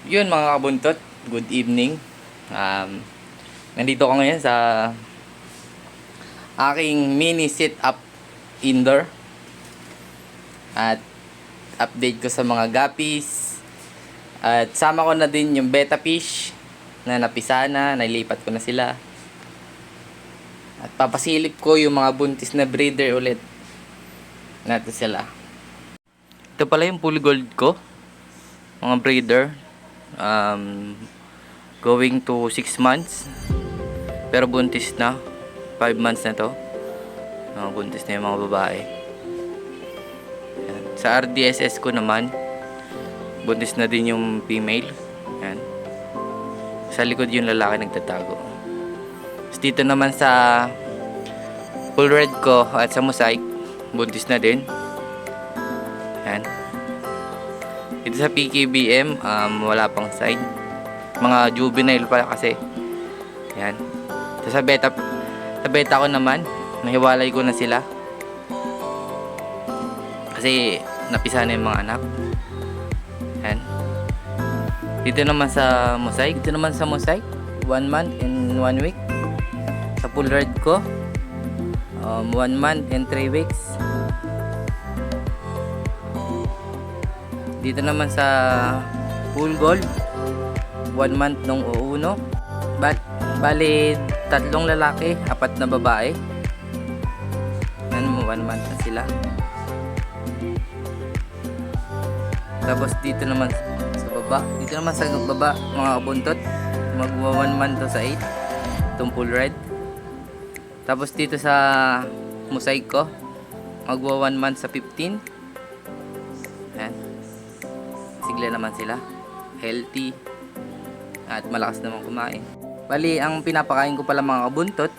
Yun mga kabuntot, good evening. Nandito ko ngayon sa aking mini sit-up indoor. At update ko sa mga guppies. At sama ko na din yung betta fish na napisa na, nailipat ko na sila. At papasilip ko yung mga buntis na breeder ulit. Natin sila. Ito pala yung full gold ko, mga breeder. Going to 6 months, pero buntis na 5 months na to. Buntis na yung mga babae. Yan. Sa RDSS ko naman, buntis na din yung female. Yan. Sa likod yung lalaki nagtatago. Tapos dito naman sa full red ko at sa mosaic, buntis na din. Yan. Dito sa PKBM, wala pang sign. Mga juvenile pa kasi. Yan. So, sa beta ko naman, nahiwalay ko na sila. Kasi napisa na yung mga anak. Yan. Dito naman sa mosaic, 1 month and 1 week. Sa full red ko, 1 month and 3 weeks. Dito naman sa full gold, 1 month nung uuno. Bali 3 lalaki, 4 na babae. Yan mo, 1 month na sila. Tapos dito naman sa baba, mga kabuntot, magwa 1 month to sa 8, itong full red. Tapos dito sa mosaic ko, magwa 1 month sa 15. Yan. Sigla naman sila, healthy at malakas naman kumain. Bali, ang pinapakain ko pala mga kabuntot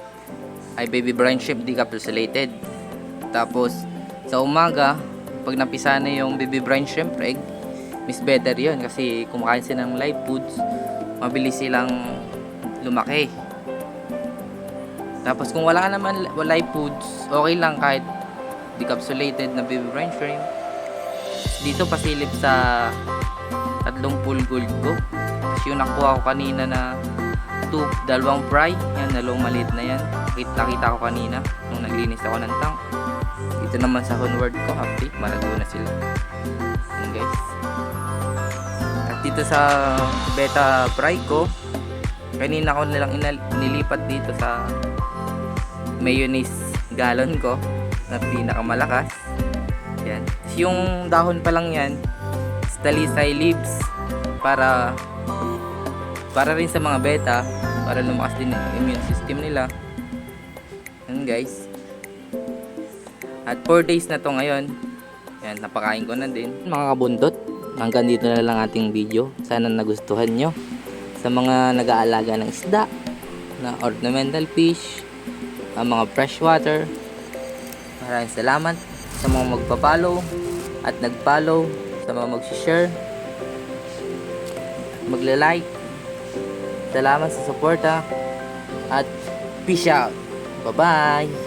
ay baby brine shrimp decapsulated. Tapos sa umaga, pag napisa na yung baby brine shrimp egg, mas better yun kasi kumakain sila ng live foods, mabilis silang lumaki. Tapos kung wala ka naman live foods, okay lang kahit decapsulated na baby brine shrimp. Dito pasilip sa 3 full gold ko. Tapos yung nakuha ko kanina na 2 fry, yan, dalawang maliit na yan. Nakita ko kanina nung naglinis ako ng tank. Dito naman sa Honward ko, update, malago na sila. Yan guys. At dito sa betta fry ko, kanina ko nilang nilipat dito sa mayonnaise gallon ko na pinakamalakas. Yan. Yung dahon pa lang yan, talisay leaves para rin sa mga beta, para lumakas din yung immune system nila. Yan guys. At 4 days na to ngayon. Yan, napakain ko na din. Mga kabuntot, hanggang dito na lang ating video. Sana nagustuhan nyo. Sa mga nag-aalaga ng isda, na ornamental fish, mga freshwater, maraming salamat sa mga magpa-follow at nag-follow, sa mga mag-share, magla-like. Salamat sa suporta at peace out. Bye-bye.